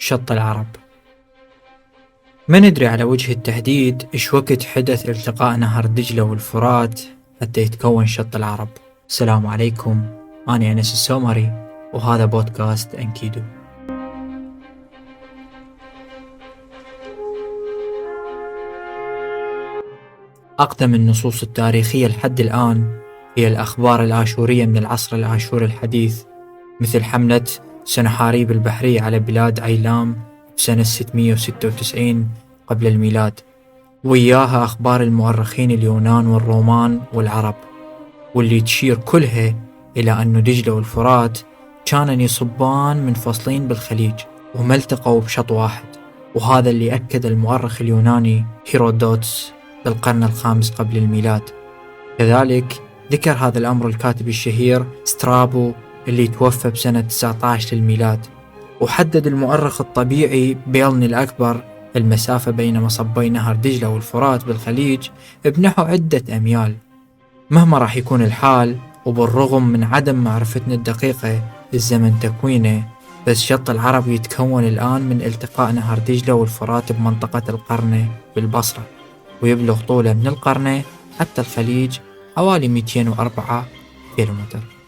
شط العرب. ما ندري على وجه التحديد إيش وقت حدث التقاء نهر دجلة والفرات حتى يتكون شط العرب. السلام عليكم، أنا أنس السومري وهذا بودكاست أنكيدو. أقدم النصوص التاريخية لحد الآن هي الأخبار الآشورية من العصر الآشوري الحديث، مثل حملة سنحاريب البحرية على بلاد عيلام بسنة 696 قبل الميلاد، وياها أخبار المؤرخين اليونان والرومان والعرب، واللي تشير كلها إلى أن دجلة والفرات كانن يصبان منفصلين بالخليج وما التقوا بشط واحد، وهذا اللي أكد المؤرخ اليوناني هيرودوتس بالقرن الخامس قبل الميلاد. كذلك ذكر هذا الأمر الكاتب الشهير سترابو اللي توفى بسنة 19 للميلاد، وحدد المؤرخ الطبيعي بيلني الأكبر المسافة بين مصبي نهر دجلة والفرات بالخليج بنحو عدة أميال. مهما راح يكون الحال وبالرغم من عدم معرفتنا الدقيقة للزمن تكوينه، بس شط العرب يتكون الآن من التقاء نهر دجلة والفرات بمنطقة القرنة بالبصرة، ويبلغ طوله من القرنة حتى الخليج حوالي 204 كيلومتر.